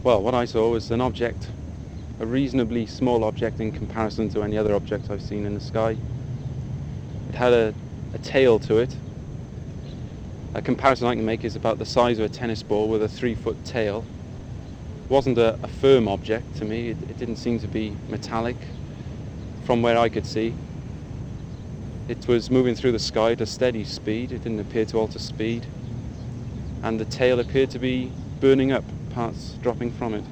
Well, what I saw was an object, a reasonably small object in comparison to any other object I've seen in the sky. It had a tail to it. A comparison I can make is about the size of a tennis ball with a 3-foot tail. It wasn't a firm object to me. It didn't seem to be metallic from where I could see. It was moving through the sky at a steady speed. It didn't appear to alter speed. And the tail appeared to be burning up, parts dropping from it.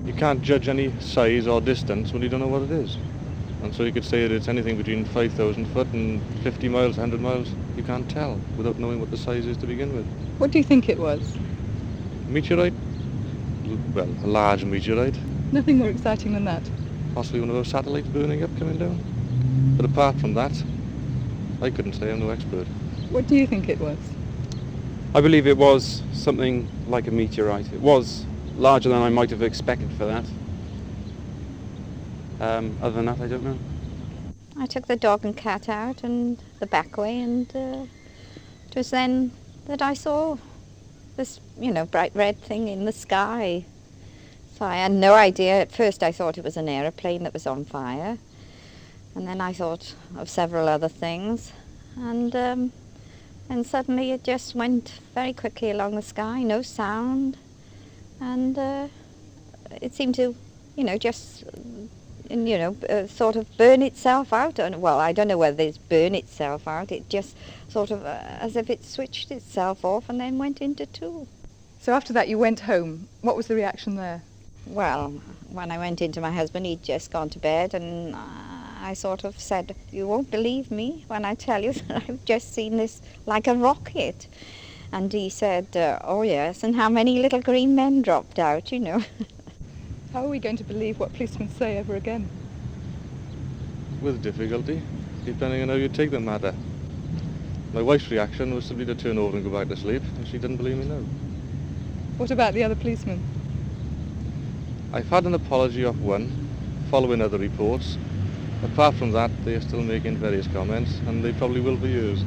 You can't judge any size or distance when you don't know what it is. And so you could say that it's anything between 5,000 foot and 50 miles, 100 miles. You can't tell without knowing what the size is to begin with. What do you think it was? Meteorite? Well, a large meteorite. Nothing more exciting than that. Possibly one of those satellites burning up, coming down. But apart from that, I couldn't say. I'm no expert. What do you think it was? I believe it was something like a meteorite. It was larger than I might have expected for that. Other than that, I don't know. I took the dog and cat out and the back way, and it was then that I saw this, bright red thing in the sky. So I had no idea. At first I thought it was an aeroplane that was on fire. And then I thought of several other things. And suddenly it just went very quickly along the sky, no sound. And it seemed to, just sort of burn itself out. Well, I don't know whether it's burn itself out. It just sort of as if it switched itself off and then went into two. So after that you went home. What was the reaction there? Well, when I went into my husband, he'd just gone to bed, and I sort of said, "You won't believe me when I tell you that I've just seen this like a rocket." And he said, "Oh yes, and how many little green men dropped out, How are we going to believe what policemen say ever again? With difficulty, depending on how you take the matter. My wife's reaction was simply to turn over and go back to sleep, and she didn't believe me now. What about the other policemen? I've had an apology off one, following other reports. Apart from that, they are still making various comments, and they probably will for years.